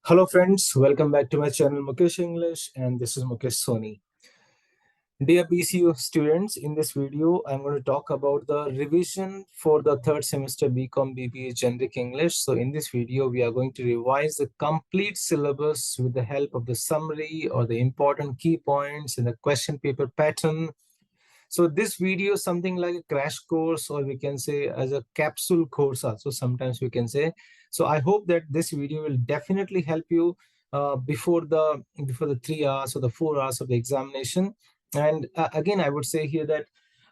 Hello friends, welcome back to my channel Mukesh English, and this is Mukesh Soni. Dear BCU students, in this video I'm going to talk about the revision for the third semester BCom BBA Generic English. So in this video we are going to revise the complete syllabus with the help of the summary or the important key points in the question paper pattern. So this video is something like a crash course, or we can say as a capsule course also, sometimes we can say. So I hope that this video will definitely help you before the 3 hours or the 4 hours of the examination. And again, I would say here that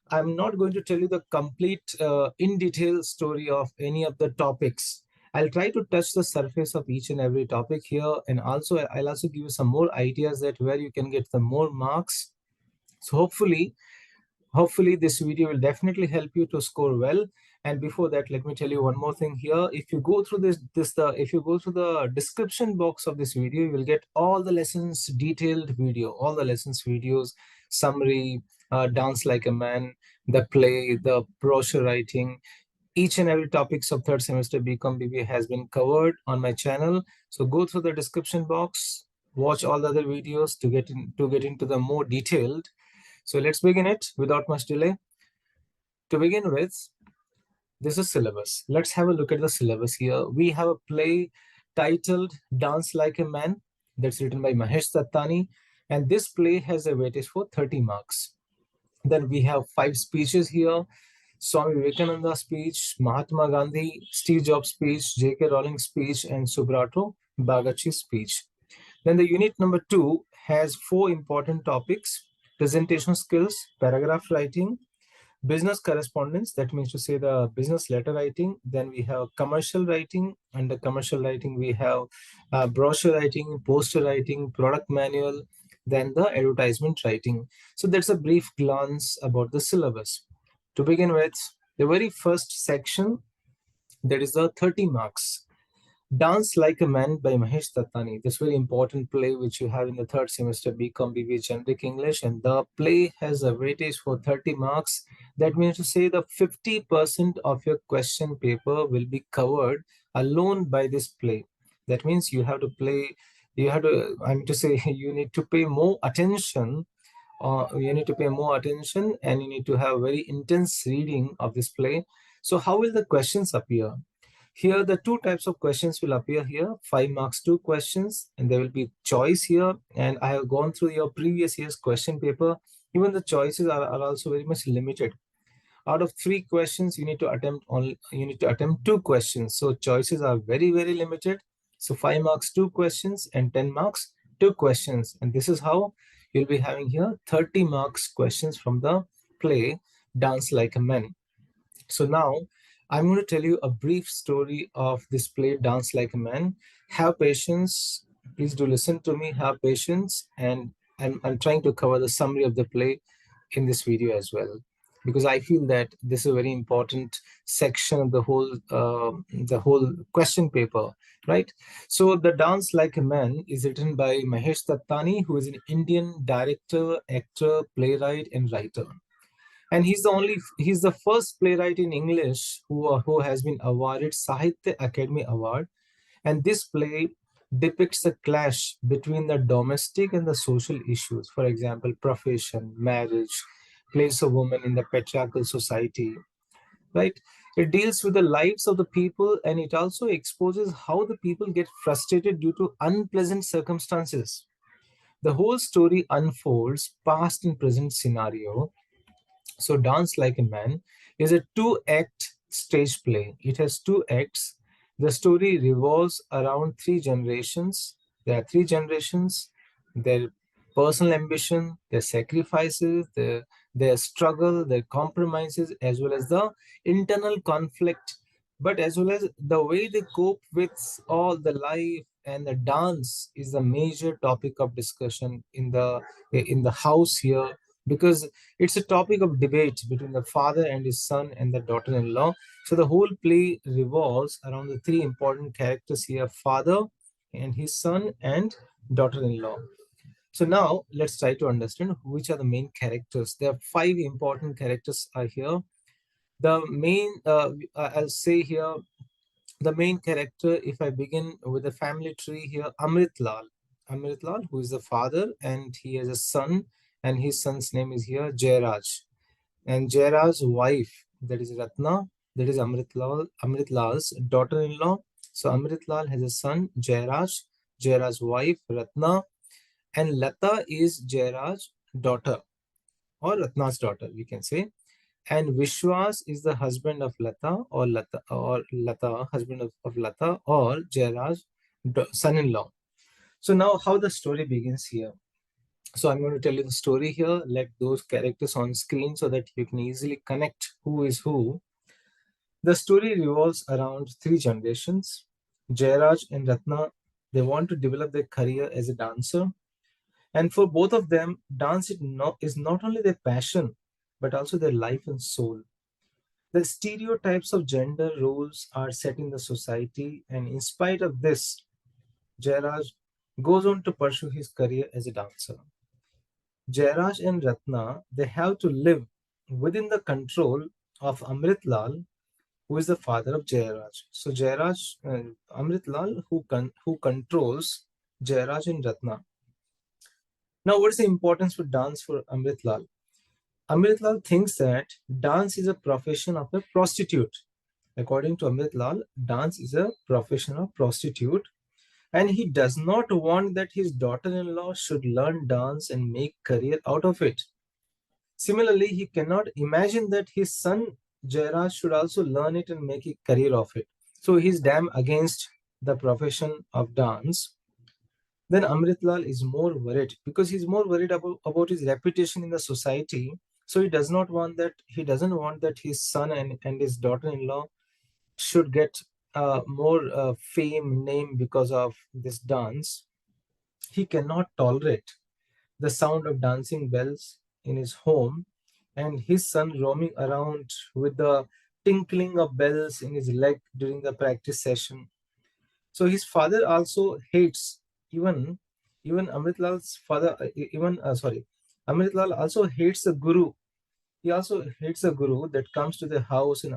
I'm not going to tell you the complete in detail story of any of the topics. I'll try to touch the surface of each and every topic here, and also I'll also give you some more ideas that where you can get the more marks. So hopefully this video will definitely help you to score well. And before that, let me tell you one more thing here. If you go through if you go through the description box of this video, you will get all the lessons detailed video, all the lessons videos, summary, dance like a man, the play, the brochure writing. Each and every topics of third semester BCom BBA has been covered on my channel. So go through the description box, watch all the other videos to get into the more detailed. So let's begin it without much delay. To begin with, this is syllabus. Let's have a look at the syllabus here. We have a play titled Dance Like a Man, that's written by Mahesh Dattani, and this play has a weightage for 30 marks. Then we have 5 speeches here: Swami Vivekananda's speech, Mahatma Gandhi, Steve Jobs' speech, J.K. Rowling's speech, and SUBROTO, BAGCHI'S speech. Then the unit number 2 has 4 important topics: presentation skills, paragraph writing, business correspondence, that means to say the business letter writing. Then we have commercial writing. Under commercial writing, we have brochure writing, poster writing, product manual, then the advertisement writing. So that's a brief glance about the syllabus. To begin with, the very first section, that is the 30 marks. Dance Like a Man by Mahesh Dattani. This very important play which you have in the third semester BCom BBA Generic English, and the play has a weightage for 30 marks. That means to say the 50% of your question paper will be covered alone by this play. That means you have to play, you have to, I mean to say, you need to pay more attention. You need to pay more attention, and you need to have very intense reading of this play. So how will the questions appear? Here, the 2 types of questions will appear here: 5 marks, 2 questions, and there will be choice here. And I have gone through your previous year's question paper. Even the choices are also very much limited. Out of 3 questions, you need to attempt 2 questions. So choices are very, very limited. So 5 marks, 2 questions, and 10 marks, 2 questions. And this is how you'll be having here 30 marks questions from the play Dance Like a Man. So now I'm going to tell you a brief story of this play Dance Like a Man. Have patience. Please do listen to me. Have patience. And I'm trying to cover the summary of the play in this video as well, because I feel that this is a very important section of the whole question paper, right? So the Dance Like a Man is written by Mahesh Dattani, who is an Indian director, actor, playwright, and writer. And he's the first playwright in English who has been awarded Sahitya Academy Award. And this play depicts a clash between the domestic and the social issues. For example, profession, marriage, place of women in the patriarchal society, right? It deals with the lives of the people, and it also exposes how the people get frustrated due to unpleasant circumstances. The whole story unfolds past and present scenario. So Dance Like a Man is a 2-act stage play. It has 2 acts. The story revolves around 3 generations. There are 3 generations: their personal ambition, their sacrifices, their struggle, their compromises, as well as the internal conflict, but as well as the way they cope with all the life. And the dance is the major topic of discussion in the house here, because it's a topic of debate between the father and his son and the daughter-in-law. So the whole play revolves around the 3 important characters here: father and his son and daughter-in-law. So now let's try to understand which are the main characters. There are 5 important characters are here. The main, I'll say here, The main character, if I begin with the family tree here, Amritlal, who is the father, and he has a son, and his son's name is here Jairaj. And Jairaj's wife, that is Ratna, that is Amritlal's daughter-in-law. So Amritlal has a son Jairaj, Jairaj's wife Ratna, and Lata is Jairaj's daughter, or Ratna's daughter, we can say. And Vishwas is the husband of Lata, husband of Lata, or Jairaj's son-in-law. So now how the story begins here. So I'm going to tell you the story here, let those characters on screen so that you can easily connect who is who. The story revolves around three generations. Jairaj and Ratna, they want to develop their career as a dancer. And for both of them, dance is not only their passion, but also their life and soul. The stereotypes of gender roles are set in the society, and in spite of this, Jairaj goes on to pursue his career as a dancer. Jairaj and Ratna, they have to live within the control of Amritlal, who is the father of Jairaj. So Amritlal, who controls Jairaj and Ratna. Now, what is the importance for dance for Amritlal? Amritlal thinks that dance is a profession of a prostitute. According to Amritlal, dance is a profession of prostitute, and he does not want that his daughter-in-law should learn dance and make career out of it. Similarly, he cannot imagine that his son Jairaj should also learn it and make a career of it. So he's damn against the profession of dance. Then Amritlal is more worried because he's more worried about his reputation in the society. So he doesn't want that his son and his daughter-in-law should get more fame, name because of this dance. He cannot tolerate the sound of dancing bells in his home and his son roaming around with the tinkling of bells in his leg during the practice session. So his father also hates, even Amritlal's father, Amritlal also hates the guru. He also hates a guru that comes to the house and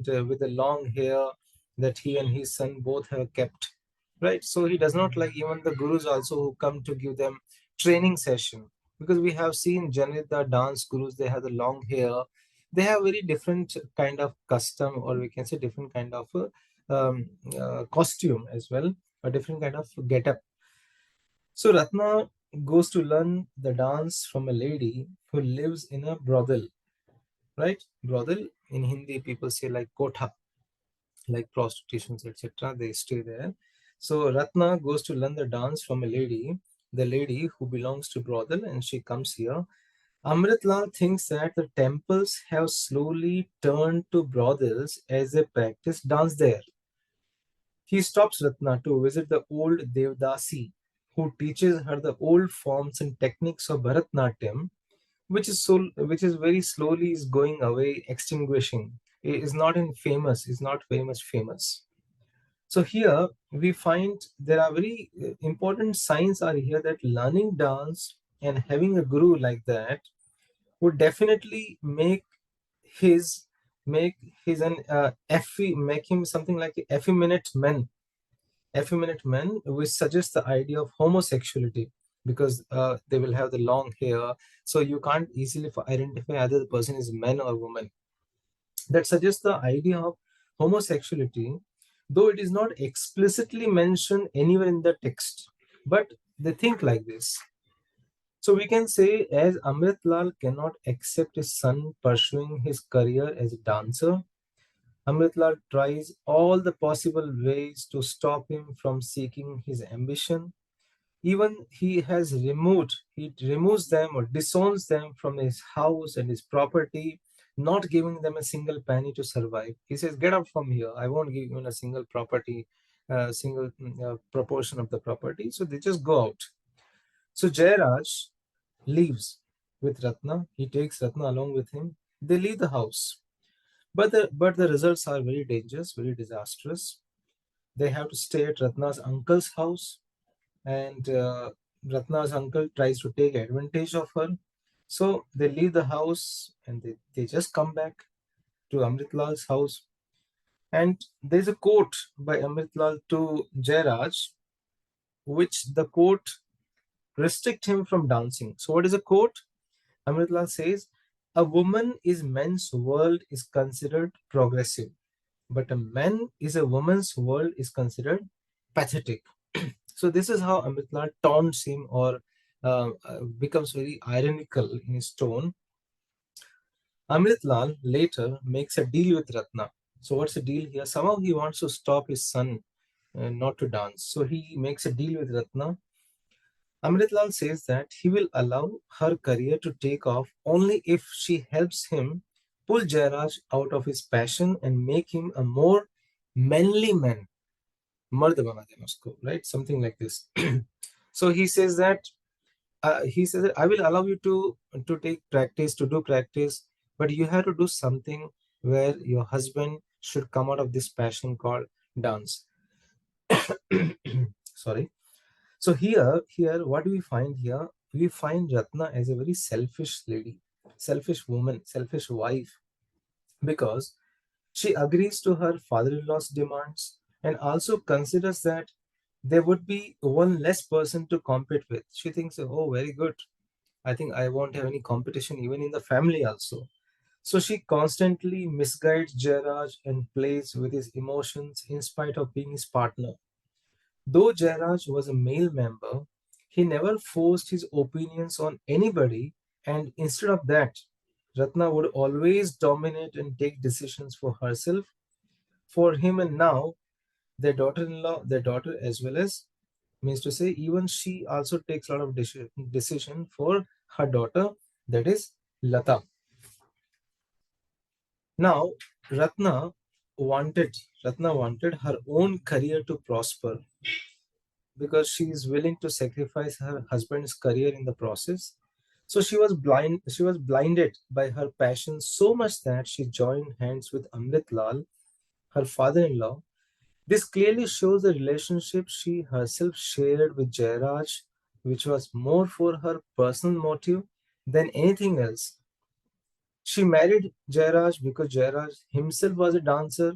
with the long hair that he and his son both have kept, right? So he does not like even the gurus also who come to give them training session, because we have seen generally the dance gurus, they have the long hair, they have very different kind of custom, or we can say different kind of costume as well, a different kind of getup. So Ratna goes to learn the dance from a lady who lives in a brothel, right? Brothel in Hindi, people say like kotha, like prostitutions, etc. They stay there. So Ratna goes to learn the dance from the lady who belongs to brothel, and she comes here. Amritlal thinks that the temples have slowly turned to brothels as they practice dance there. He stops Ratna to visit the old Devdasi, who teaches her the old forms and techniques of Bharatnatyam, which is very slowly is going away, extinguishing. It is not in famous, is not very much famous. So here we find there are very important signs are here that learning dance and having a guru like that would definitely his make an make him something like effeminate man, which suggests the idea of homosexuality, because they will have the long hair, so you can't easily identify whether the person is man or woman. That suggests the idea of homosexuality, though it is not explicitly mentioned anywhere in the text, but they think like this. So we can say, as Amritlal cannot accept his son pursuing his career as a dancer, Amritlal tries all the possible ways to stop him from seeking his ambition. Even he removes them or disowns them from his house and his property, not giving them a single penny to survive. He says, "Get out from here. I won't give you a single property, single proportion of the property." So they just go out. So Jairaj leaves with Ratna. He takes Ratna along with him. They leave the house. But the results are very dangerous, very disastrous. They have to stay at Ratna's uncle's house, and Ratna's uncle tries to take advantage of her. So they leave the house and they just come back to Amritlal's house. And there's a quote by Amritlal to Jairaj, which the quote restrict him from dancing. So what is a quote? Amritlal says, a woman is men's world is considered progressive, but a man is a woman's world is considered pathetic. So this is how Amritlal taunts him or becomes very ironical in his tone. Amritlal later makes a deal with Ratna. So what's the deal here? Somehow he wants to stop his son not to dance. So he makes a deal with Ratna. Amritlal says that he will allow her career to take off only if she helps him pull Jairaj out of his passion and make him a more manly man. Mard bana dena usko, right? Something like this. So he says that I will allow you to take practice, to do practice, but you have to do something where your husband should come out of this passion called dance. Sorry. So here, what do we find here? We find Ratna as a very selfish lady, selfish woman, selfish wife, because she agrees to her father-in-law's demands and also considers that there would be one less person to compete with. She thinks, oh, very good. I think I won't have any competition even in the family also. So she constantly misguides Jairaj and plays with his emotions in spite of being his partner. Though Jairaj was a male member, he never forced his opinions on anybody, and instead of that, Ratna would always dominate and take decisions for herself, for him, and now their daughter as well as, means to say, even she also takes a lot of decision for her daughter, that is Lata. Now, Ratna Ratna wanted her own career to prosper because she is willing to sacrifice her husband's career in the process. So she was blinded by her passion so much that she joined hands with Amrit Lal, her father-in-law. This clearly shows the relationship she herself shared with Jairaj, which was more for her personal motive than anything else. She married Jairaj because Jairaj himself was a dancer,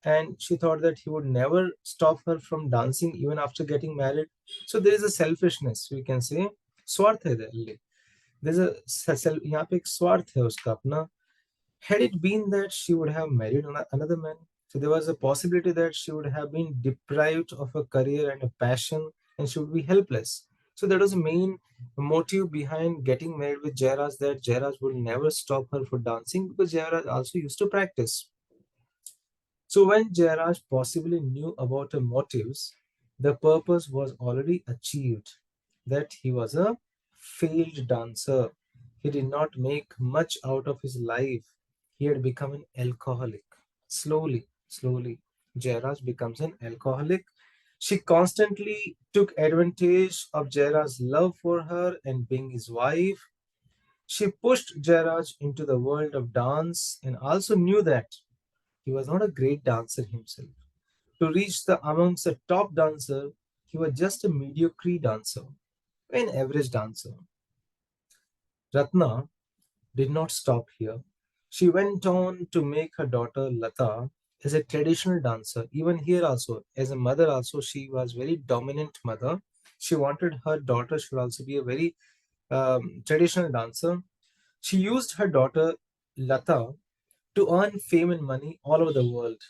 and she thought that he would never stop her from dancing even after getting married. So there is a selfishness, we can say. स्वार्थ है Delhi. There's a यहाँ पे एक स्वार्थ है उसका अपना. Had it been that she would have married another man, so there was a possibility that she would have been deprived of a career and a passion, and she would be helpless. So that was the main motive behind getting married with Jairaj, that Jairaj would never stop her for dancing because Jairaj also used to practice. So when Jairaj possibly knew about her motives, the purpose was already achieved, that he was a failed dancer. He did not make much out of his life. He had become an alcoholic. Slowly, Jairaj becomes an alcoholic. She constantly took advantage of Jairaj's love for her and being his wife. She pushed Jairaj into the world of dance and also knew that he was not a great dancer himself. To reach the amongst the top dancer, he was just a mediocre dancer, an average dancer. Ratna did not stop here. She went on to make her daughter Lata as a traditional dancer. Even here also, as a mother also, she was very dominant mother. She wanted her daughter should also be a very traditional dancer. She used her daughter Lata to earn fame and money all over the world.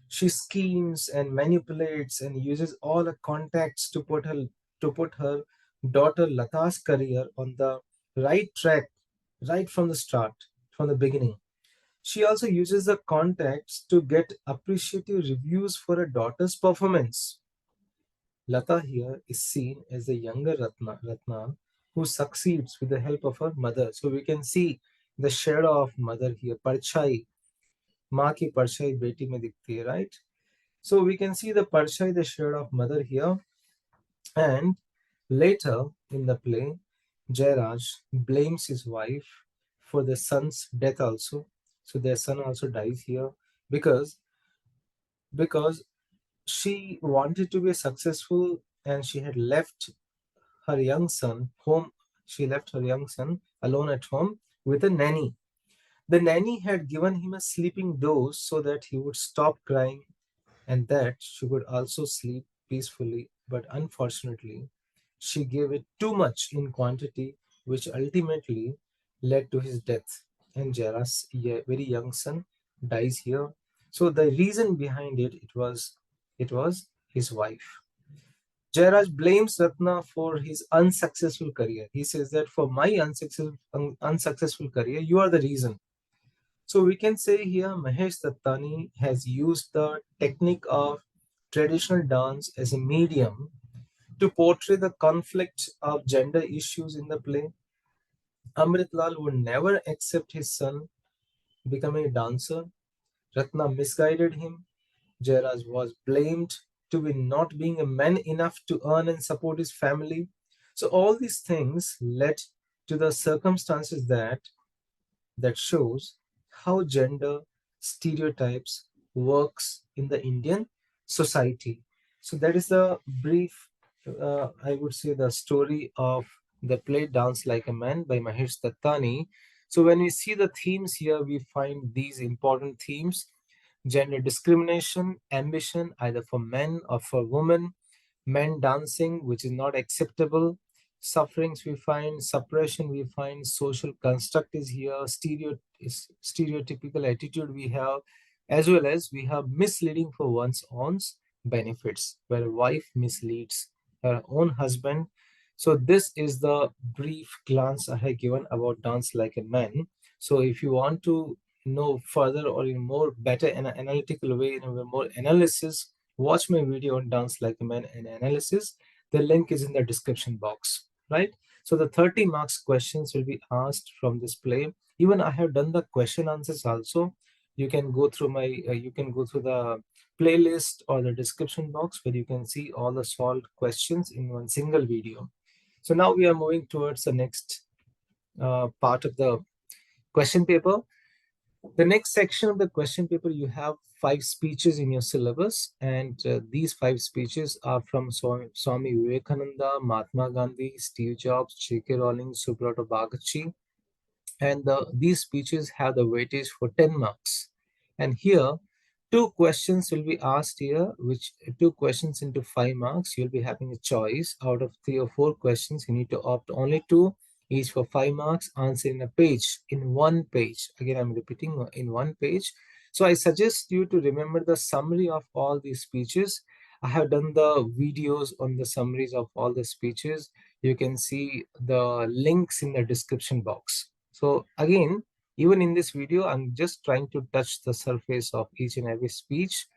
She schemes and manipulates and uses all her contacts to put her daughter Lata's career on the right track right from the start, from the beginning. She also uses the contacts to get appreciative reviews for her daughter's performance. Lata here is seen as the younger Ratna who succeeds with the help of her mother. So we can see the shadow of mother here, परछाई, माँ की परछाई बेटी में दिखती है, right? So we can see the parshai, the shadow of mother here. And later in the play, Jairaj blames his wife for the son's death also. So their son also dies here because because she wanted to be successful and she had left her young son home. She left her young son alone at home with a nanny. The nanny had given him a sleeping dose so that he would stop crying and that she could also sleep peacefully, but unfortunately, she gave it too much in quantity, which ultimately led to his death. And Jara's very young son dies here. So the reason behind it was his wife. Jairaj blames Ratna for his unsuccessful career. He says that for my unsuccessful career, you are the reason. So we can say here Mahesh Dattani has used the technique of traditional dance as a medium to portray the conflict of gender issues in the play. Amritlal would never accept his son becoming a dancer. Ratna misguided him. Jairaj was blamed to be not being a man enough to earn and support his family. So all these things led to the circumstances that shows how gender stereotypes works in the Indian society. So that is the brief, I would say, the story of the play Dance Like a Man by Mahesh Dattani. So when we see the themes here, we find these important themes: gender discrimination, ambition, either for men or for women, men dancing, which is not acceptable, sufferings we find, suppression we find, social construct is here, stereotypical attitude we have, as well as we have misleading for one's own benefits, where a wife misleads her own husband. So this is the brief glance I have given about Dance Like a Man. So if you want to know further or in more better and analytical way, in a more analysis, watch my video on Dance Like a Man and analysis. The link is in the description box, right? So the 30 marks questions will be asked from this play. Even I have done the question answers also. You can go through the playlist or the description box where you can see all the solved questions in one single video. So now we are moving towards the next part of the question paper. The next section of the question paper, you have 5 speeches in your syllabus, and these 5 speeches are from Swami Vivekananda, Mahatma Gandhi, Steve Jobs, J.K. Rowling, Subroto Bagachi, and these speeches have the weightage for 10 marks. And here, 2 questions will be asked here, which 2 questions into 5 marks. You'll be having a choice out of 3 or 4 questions. You need to opt only 2, each for 5 marks, answer in a page, in one page. Again, I'm repeating, in one page. So I suggest you to remember the summary of all these speeches. I have done the videos on the summaries of all the speeches. You can see the links in the description box. So again, even in this video, I'm just trying to touch the surface of each and every speech.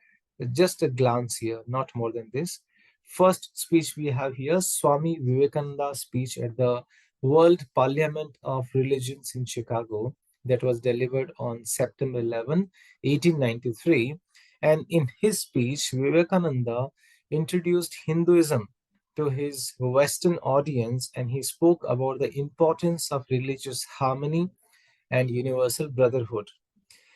Just a glance here, not more than this. First speech we have here, Swami Vivekananda speech at the World Parliament of Religions in Chicago, that was delivered on September 11, 1893. And in his speech, Vivekananda introduced Hinduism to his Western audience, and he spoke about the importance of religious harmony and universal brotherhood.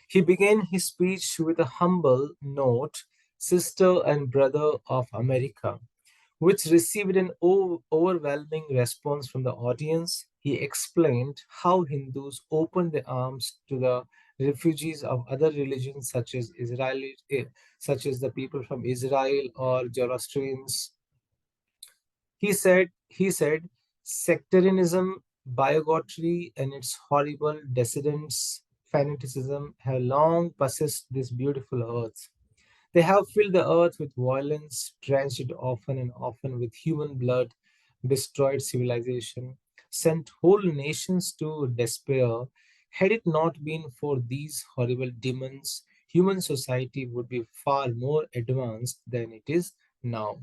He began his speech with a humble note, "Sister and Brother of America," which received an overwhelming response from the audience. He explained how Hindus opened their arms to the refugees of other religions, such as the people from Israel or Zoroastrians. He said, sectarianism, bigotry, and its horrible descendants, fanaticism, have long possessed this beautiful earth. They have filled the earth with violence, drenched it often and often with human blood, destroyed civilization, sent whole nations to despair. Had it not been for these horrible demons, human society would be far more advanced than it is now.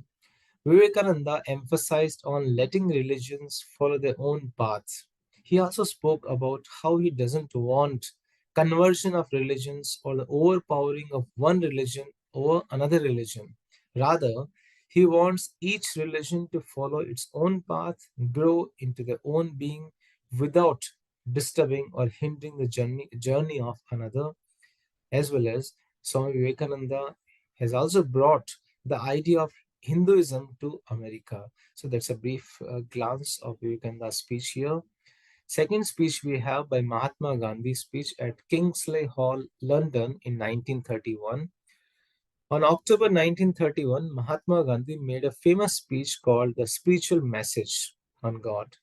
Vivekananda emphasized on letting religions follow their own paths. He also spoke about how he doesn't want conversion of religions or the overpowering of one religion over another religion. Rather, he wants each religion to follow its own path, grow into their own being without disturbing or hindering the journey of another, as well as Swami Vivekananda has also brought the idea of Hinduism to America. So that's a brief glance of Vivekananda's speech here. Second speech we have by Mahatma Gandhi speech at Kingsley Hall, London in 1931. On October 1931, Mahatma Gandhi made a famous speech called The Spiritual Message on God.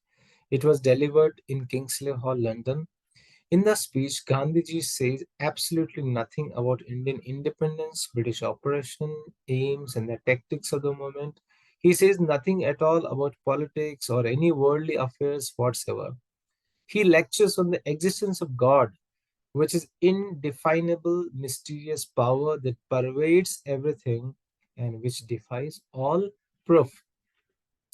It was delivered in Kingsley Hall, London. In the speech, Gandhiji says absolutely nothing about Indian independence, British operation, aims, and the tactics of the moment. He says nothing at all about politics or any worldly affairs whatsoever. He lectures on the existence of God, which is indefinable, mysterious power that pervades everything and which defies all proof.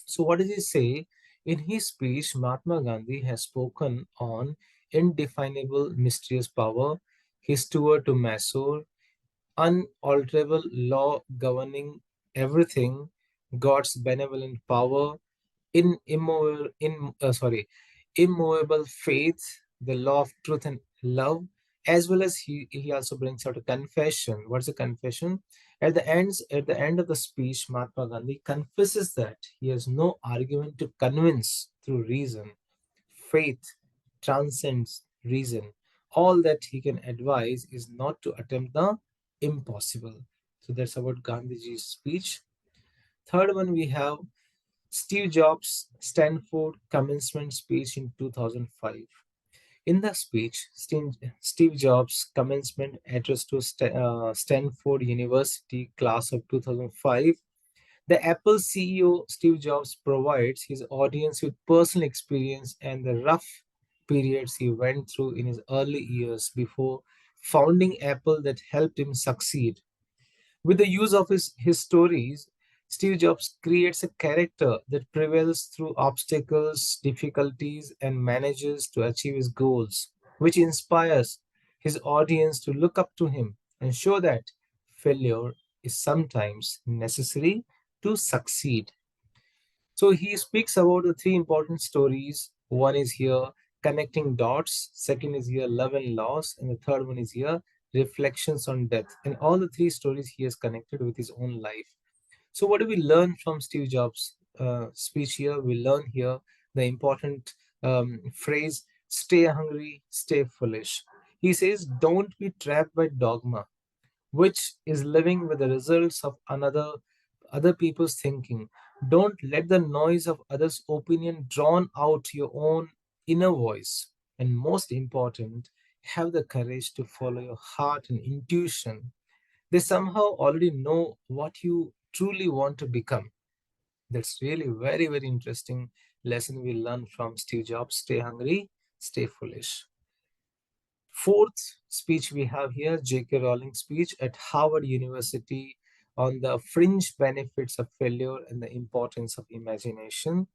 So, what does he say? In his speech, Mahatma Gandhi has spoken on indefinable, mysterious power, his tour to Mysore, unalterable law governing everything, God's benevolent power, immovable faith, the law of truth and love, as well as he also brings out a confession. What's a confession? At the end of the speech, Mahatma Gandhi confesses that he has no argument to convince through reason. Faith transcends reason. All that he can advise is not to attempt the impossible. So that's about Gandhiji's speech. Third one we have Steve Jobs' Stanford commencement speech in 2005. In the speech, Steve Jobs' commencement address to Stanford University class of 2005, the Apple CEO Steve Jobs provides his audience with personal experience and the rough periods he went through in his early years before founding Apple that helped him succeed. With the use of his stories, Steve Jobs creates a character that prevails through obstacles, difficulties, and manages to achieve his goals, which inspires his audience to look up to him and show that failure is sometimes necessary to succeed. So he speaks about the three important stories. One is here connecting dots, second is here love and loss, and the third one is here reflections on death. And all the three stories he has connected with his own life. So what do we learn from Steve Jobs' speech here? We learn here the important phrase, stay hungry, stay foolish. He says, don't be trapped by dogma, which is living with the results of other people's thinking. Don't let the noise of others' opinion drown out your own inner voice. And most important, have the courage to follow your heart and intuition. They somehow already know what you truly want to become. That's really very, very interesting lesson we learn from Steve Jobs. Stay hungry, stay foolish. Fourth speech we have here, J.K. Rowling's speech at Harvard University on the fringe benefits of failure and the importance of imagination.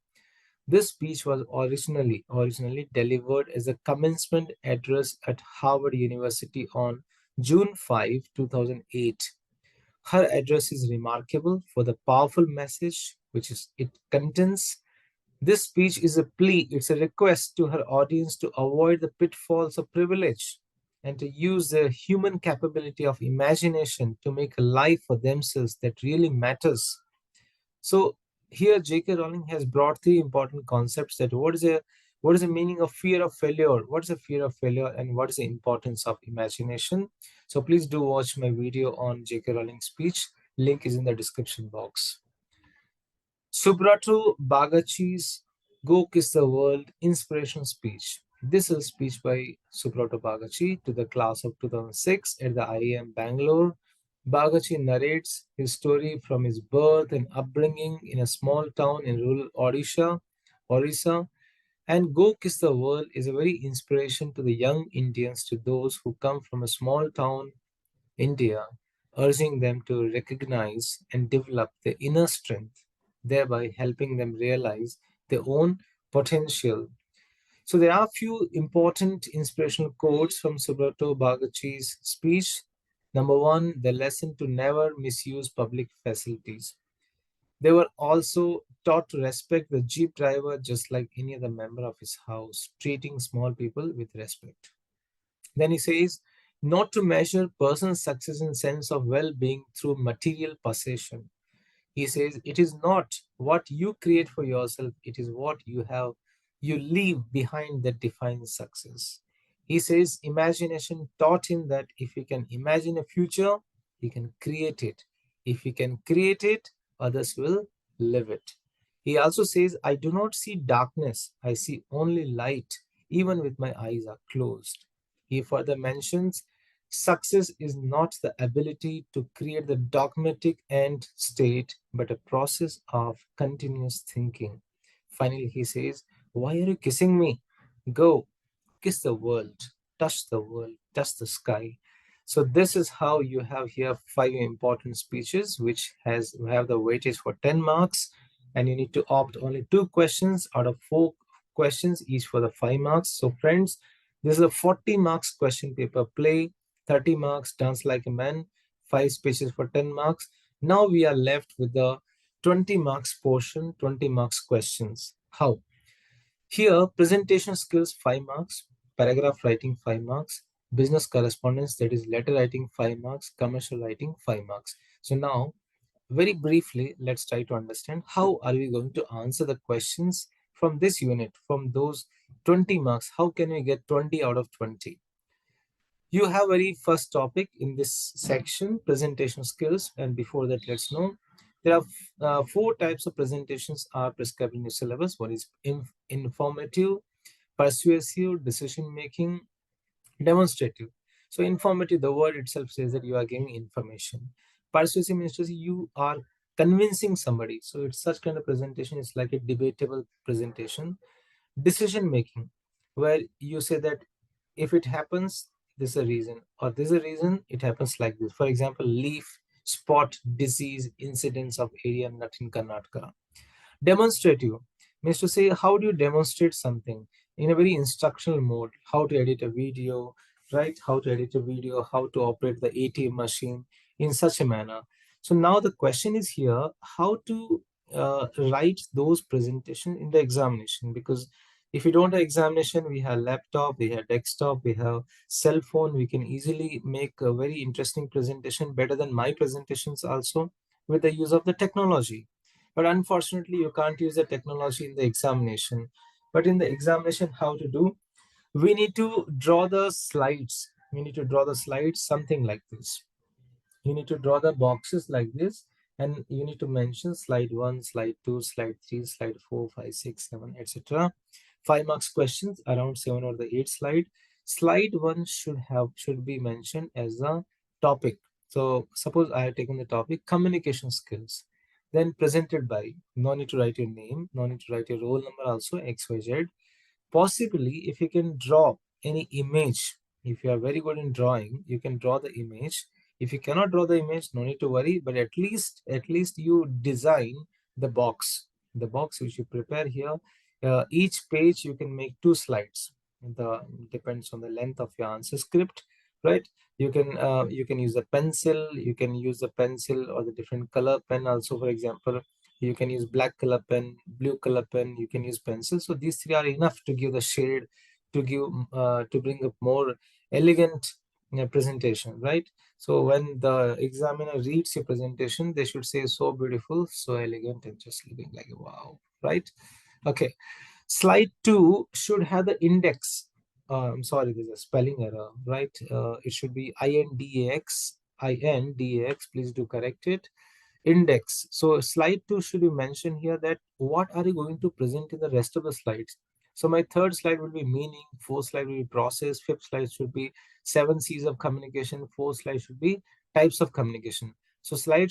This speech was originally delivered as a commencement address at Harvard University on June 5, 2008. Her address is remarkable for the powerful message which it contains. This speech is a plea, it's a request to her audience to avoid the pitfalls of privilege and to use their human capability of imagination to make a life for themselves that really matters. So here J.K. Rowling has brought three important concepts that what is the meaning of fear of failure, what is the fear of failure, and what is the importance of imagination. So please do watch my video on J.K. Rowling's speech. Link is in the description box. SUBROTO BAGCHI'S Go Kiss the World inspirational speech. This is a speech by SUBROTO BAGCHI to the class of 2006 at the IIM Bangalore. BAGCHI narrates his story from his birth and upbringing in a small town in rural Orissa. And Go Kiss the World is a very inspiration to the young Indians, to those who come from a small town, India, urging them to recognize and develop their inner strength, thereby helping them realize their own potential. So there are a few important inspirational quotes from Subroto Bagachi's speech. Number one, the lesson to never misuse public facilities. They were also taught to respect the jeep driver just like any other member of his house, treating small people with respect. Then he says, not to measure personal success in sense of well-being through material possession. He says, it is not what you create for yourself, it is what you have you leave behind that defines success. He says imagination taught him that if he can imagine a future, he can create it. If he can create it, others will live it. He also says, I do not see darkness, I see only light, even with my eyes are closed. He further mentions success is not the ability to create the dogmatic end state, but a process of continuous thinking. Finally, he says, why are you kissing me? Go, kiss the world, touch the sky. So this is how you have here 5 important speeches, which have the weightage for 10 marks, and you need to opt only 2 questions out of 4 questions, each for the 5 marks. So friends, this is a 40 marks question paper play, 30 marks dance like a man, 5 speeches for 10 marks. Now we are left with the 20 marks portion, 20 marks questions. How? Here, presentation skills 5 marks, paragraph writing 5 marks, business correspondence, that is letter writing 5 marks, commercial writing 5 marks. So now, very briefly, let's try to understand how are we going to answer the questions from this unit, from those 20 marks. How can we get 20 out of 20? You have very first topic in this section, presentation skills. And before that, let's know there are 4 types of presentations are prescribed in your syllabus. One is informative, persuasive, decision making, demonstrative. So informative, the word itself says that you are giving information. Persuasive means to say you are convincing somebody. So it's such kind of presentation. It's like a debatable presentation. Decision making, where you say that if it happens, there's a reason, or there's a reason it happens like this. For example, leaf spot disease incidence of area nut in Karnataka. Demonstrative means to say how do you demonstrate something in a very instructional mode, how to edit a video, right? How to edit a video, how to operate the ATM machine in such a manner. So now the question is here, how to write those presentations in the examination, because if you don't have examination, we have laptop, we have desktop, we have cell phone, we can easily make a very interesting presentation, better than my presentations also, with the use of the technology. But unfortunately, you can't use the technology in the examination. But in the examination, how to do? We need to draw the slides. We need to draw the slides something like this. You need to draw the boxes like this, and you need to mention slide 1, slide 2, slide 3, slide 4, 5, 6, 7, etc. 5 marks questions around 7 or the 8 slide. Slide 1 should be mentioned as a topic. So suppose I have taken the topic communication skills, then presented by, no need to write your name, no need to write your roll number also, XYZ. Possibly if you can draw any image, if you are very good in drawing, you can draw the image. If you cannot draw the image, no need to worry, but at least you design the box which you prepare here. Each page you can make 2 slides. The depends on the length of your answer script, right? You can use a pencil, you can use the pencil or the different color pen also. For example, you can use black color pen, blue color pen, you can use pencil. So these 3 are enough to give the shade, to bring up more elegant presentation, right? So when the examiner reads your presentation, they should say so beautiful, so elegant, and just looking like wow, right? Okay, slide 2 should have the index. I'm sorry, there's a spelling error, right? It should be INDAX, INDAX, please do correct it. Index. So slide 2 should be mentioned here that what are you going to present in the rest of the slides. So my third slide will be meaning, fourth slide will be process, fifth slide should be 7 C's of communication, fourth slide should be types of communication. So slide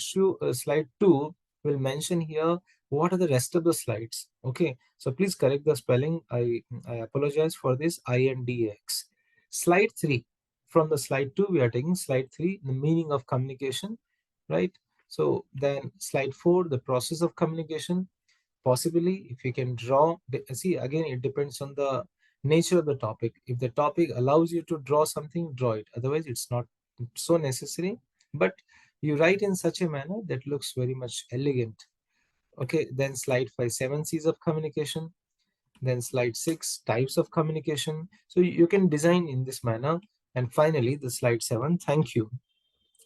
2 will mention here what are the rest of the slides. Okay, so please correct the spelling. I apologize for this. INDX. Slide 3. From the slide 2, we are taking slide 3, the meaning of communication, right? So then slide 4, the process of communication. Possibly, if you can draw, see, again, it depends on the nature of the topic. If the topic allows you to draw something, draw it. Otherwise, it's not so necessary. But you write in such a manner that looks very much elegant. Okay, then slide 5, 7 C's of communication. Then slide 6, types of communication. So you can design in this manner. And finally, the slide 7, thank you.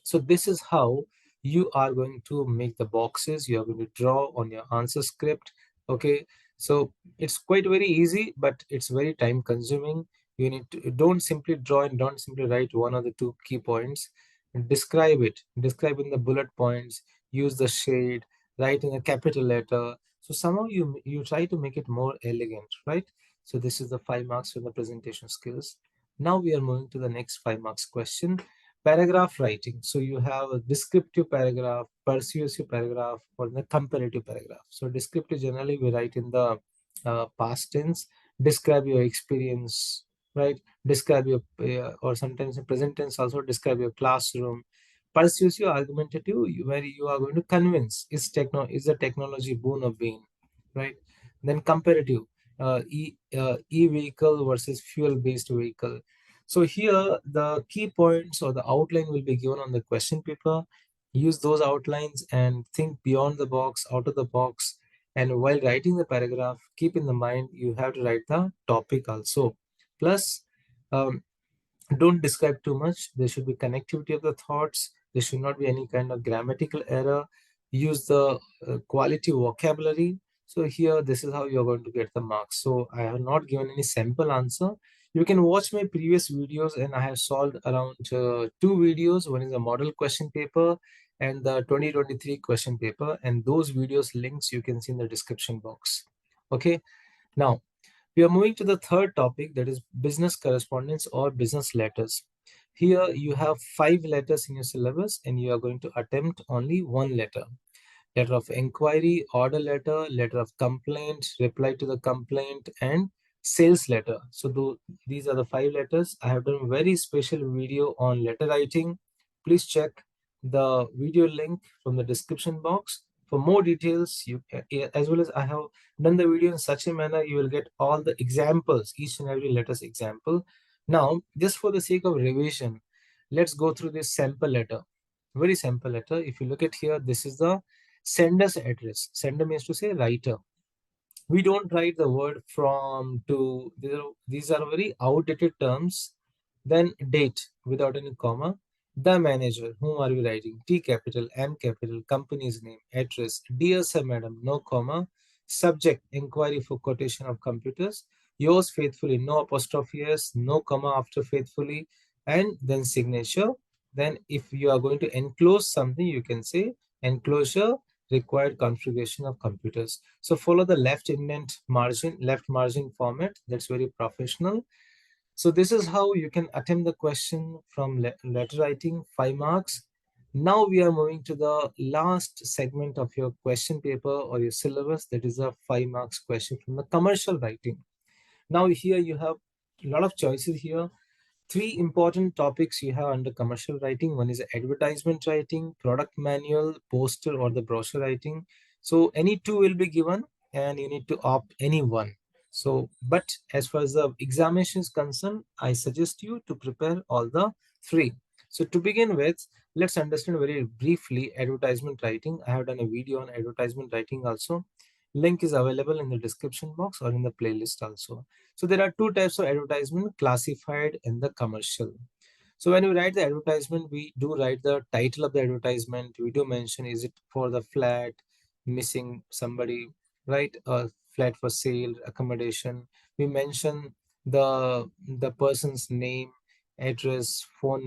So this is how you are going to make the boxes. You are going to draw on your answer script. Okay, So it's quite very easy, but it's very time consuming. You need to don't simply draw and don't simply write one or the two key points. Describe it. Describe in the bullet points. Use the shade. Write in a capital letter. So somehow you try to make it more elegant, right? So this is the 5 marks for the presentation skills. Now we are moving to the next 5 marks question. Paragraph writing. So you have a descriptive paragraph, persuasive paragraph, or the comparative paragraph. So descriptive generally we write in the past tense. Describe your experience, right? Describe your or sometimes in present tense also describe your classroom. Persuasive argumentative, where you are going to convince, is the technology boon or bane, right? Then comparative, e-vehicle versus fuel based vehicle. So here the key points or the outline will be given on the question paper. Use those outlines and think beyond the box, out of the box. And while writing the paragraph, keep in the mind you have to write the topic also. Plus, um, don't describe too much. There should be connectivity of the thoughts. There should not be any kind of grammatical error. Use the quality vocabulary. So here, this is how you're going to get the marks. So I have not given any sample answer. You can watch my previous videos, and I have solved around 2 videos. One is a model question paper and the 2023 question paper. And those videos links you can see in the description box. Okay. Now, we are moving to the third topic, that is business correspondence or business letters. Here you have 5 letters in your syllabus and you are going to attempt only one letter. Letter of inquiry, order letter, letter of complaint, reply to the complaint, and sales letter. So these are the 5 letters. I have done a very special video on letter writing. Please check the video link from the description box. For more details, as well as I have done the video in such a manner, you will get all the examples, each and every letter's example. Now, just for the sake of revision, let's go through this sample letter. Very simple letter. If you look at here, this is the sender's address. Sender means to say writer. We don't write the word from to. These are very outdated terms. Then date without any comma. The manager, whom are we writing? T capital, M capital, company's name, address. Dear sir, madam, no comma. Subject, inquiry for quotation of computers. Yours faithfully, no apostrophe s, no comma after faithfully, and then signature. Then if you are going to enclose something, you can say enclosure required configuration of computers. So follow the left margin format. That's very professional. So this is how you can attempt the question from letter writing, 5 marks. Now we are moving to the last segment of your question paper or your syllabus. That is a 5 marks question from the commercial writing. Now here you have a lot of choices here. 3 important topics you have under commercial writing. One is advertisement writing, product manual, poster, or the brochure writing. So any two will be given and you need to opt any one. So, but as far as the examination is concerned, I suggest you to prepare all the 3. So to begin with, let's understand very briefly advertisement writing. I have done a video on advertisement writing also. Link is available in the description box or in the playlist also. So there are 2 types of advertisement, classified and the commercial. So when we write the advertisement, we do write the title of the advertisement. We do mention, is it for the flat, missing somebody, right? A flat for sale, accommodation. We mention the person's name, address, phone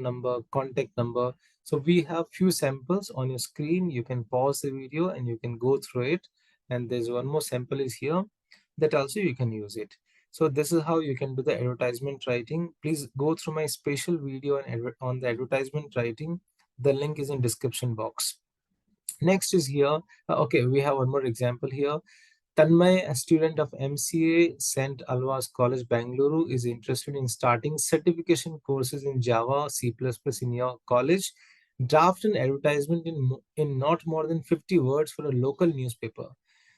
number, contact number. So we have few samples on your screen. You can pause the video and you can go through it. And there's one more sample is here that also you can use it. So this is how you can do the advertisement writing. Please go through my special video on the advertisement writing. The link is in description box. Next is here. Okay, we have one more example here. Tanmay, a student of MCA, St. Alva's College, Bangalore, is interested in starting certification courses in Java, C++ in your college. Draft an advertisement in not more than 50 words for a local newspaper.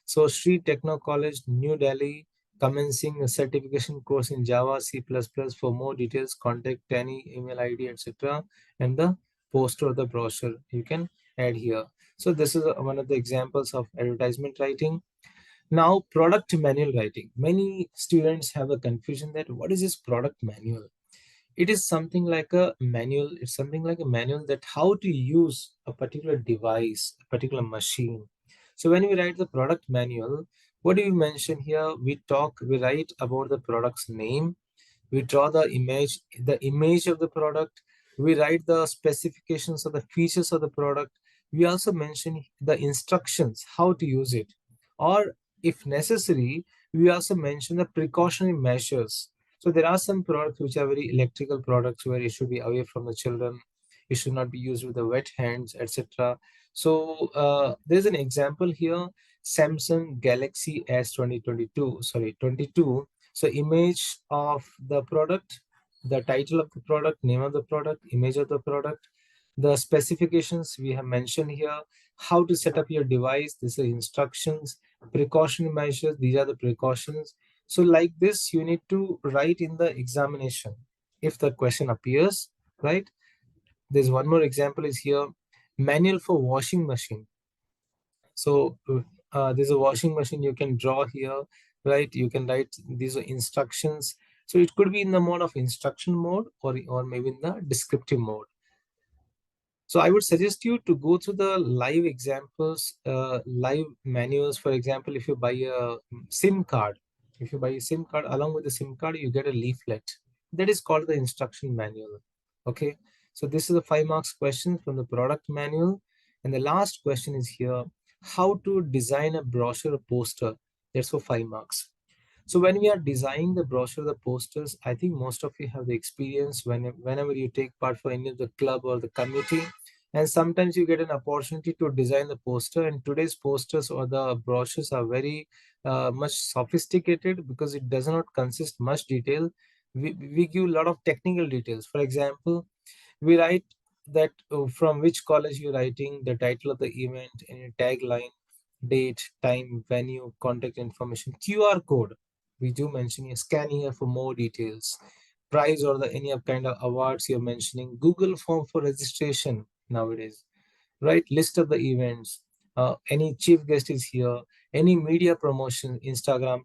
So Sri Techno College, New Delhi, commencing a certification course in Java, C++. For more details, contact any email ID, etc. And the poster or the brochure you can add here. So this is one of the examples of advertisement writing. Now, product manual writing. Many students have a confusion that what is this product manual? It is something like a manual. It's something like a manual that how to use a particular device, a particular machine. So when we write the product manual, What do we mention here? We write about the product's name, we draw the image of the product, we write the specifications of the features of the product, we also mention the instructions how to use it, or if necessary we also mention the precautionary measures. So there are some products which are very electrical products where you should be away from the children, it should not be used with the wet hands, etc. So there's an example here, Samsung Galaxy S 2022 sorry 22. So image of the product, the title of the product, name of the product, image of the product, the specifications we have mentioned here, how to set up your device, these are instructions, precautionary measures, these are the precautions. So like this, you need to write in the examination if the question appears, right? There's one more example is here, manual for washing machine. So there's a washing machine you can draw here, right? You can write these are instructions. So it could be in the mode of instruction mode, or maybe in the descriptive mode. So I would suggest you to go through the live examples, live manuals. For example, if you buy a SIM card, if you buy a SIM card, along with the SIM card, you get a leaflet. That is called the instruction manual. Okay. So this is a 5 marks question from the product manual. And the last question is here, how to design a brochure or poster. That's for 5 marks. So when we are designing the brochure, the posters, I think most of you have the experience whenever you take part for any of the club or the committee, and sometimes you get an opportunity to design the poster. And today's posters or the brochures are very much sophisticated because it does not consist much detail. We give a lot of technical details. For example, we write that from which college you're writing, the title of the event, any tagline, date, time, venue, contact information, QR code. We do mention here, scan here for more details. Prize or the any of kind of awards you're mentioning. Google form for registration nowadays, right? List of the events. Any chief guest is here. Any media promotion, Instagram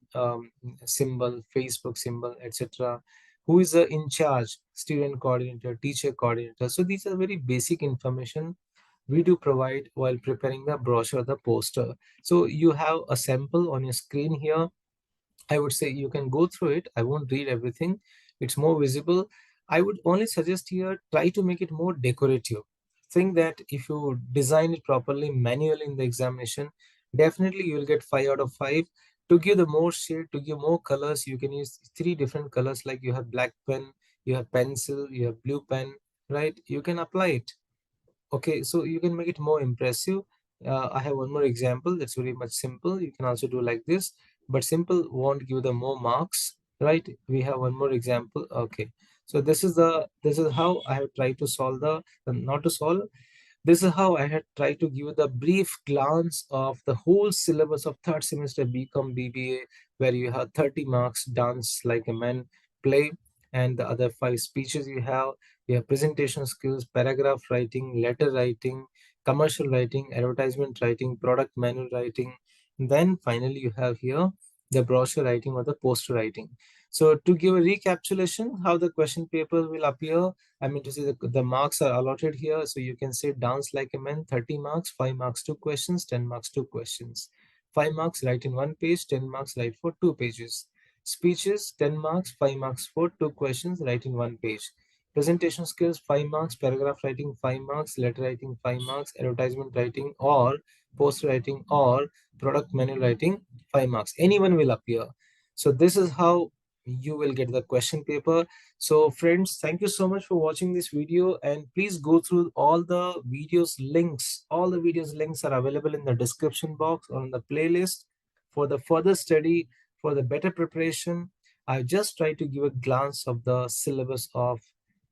symbol, Facebook symbol, etc. Who is in charge? Student coordinator, teacher coordinator. So these are very basic information we do provide while preparing the brochure, the poster. So you have a sample on your screen here. I would say you can go through it. I won't read everything. It's more visible. I would only suggest here, try to make it more decorative. Think that if you design it properly manually in the examination, definitely you will get 5 out of 5. To give the more shade, to give more colors, you can use 3 different colors, like you have black pen, you have pencil, you have blue pen, right? You can apply it. Okay, so you can make it more impressive. I have one more example that's very much simple. You can also do like this, but simple won't give the more marks, right? We have one more example. Okay, so this is how I have tried to solve not to solve. This is how I had tried to give the brief glance of the whole syllabus of third semester BCom BBA, where you have 30 marks, dance like a man, play, and the other 5 speeches you have. You have presentation skills, paragraph writing, letter writing, commercial writing, advertisement writing, product manual writing. Then finally you have here the brochure writing or the poster writing. So to give a recapitulation, how the question paper will appear, I mean to say the marks are allotted here. So you can say dance like a man, 30 marks, 5 marks, 2 questions, 10 marks, 2 questions. 5 marks, write in 1 page, 10 marks, write for 2 pages. Speeches, 10 marks, 5 marks for 2 questions, write in 1 page. Presentation skills, 5 marks, paragraph writing, 5 marks, letter writing, 5 marks, advertisement writing or post writing or product manual writing, 5 marks. Anyone will appear. So this is how you will get the question paper. So friends, thank you so much for watching this video, and please go through all the videos links. All the videos links are available in the description box or on the playlist for the further study, for the better preparation. I just try to give a glance of the syllabus of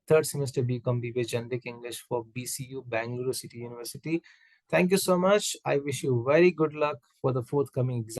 third semester BCom BBA Generic English for BCU, Bangalore City University. Thank you so much. I wish you very good luck for the forthcoming exam.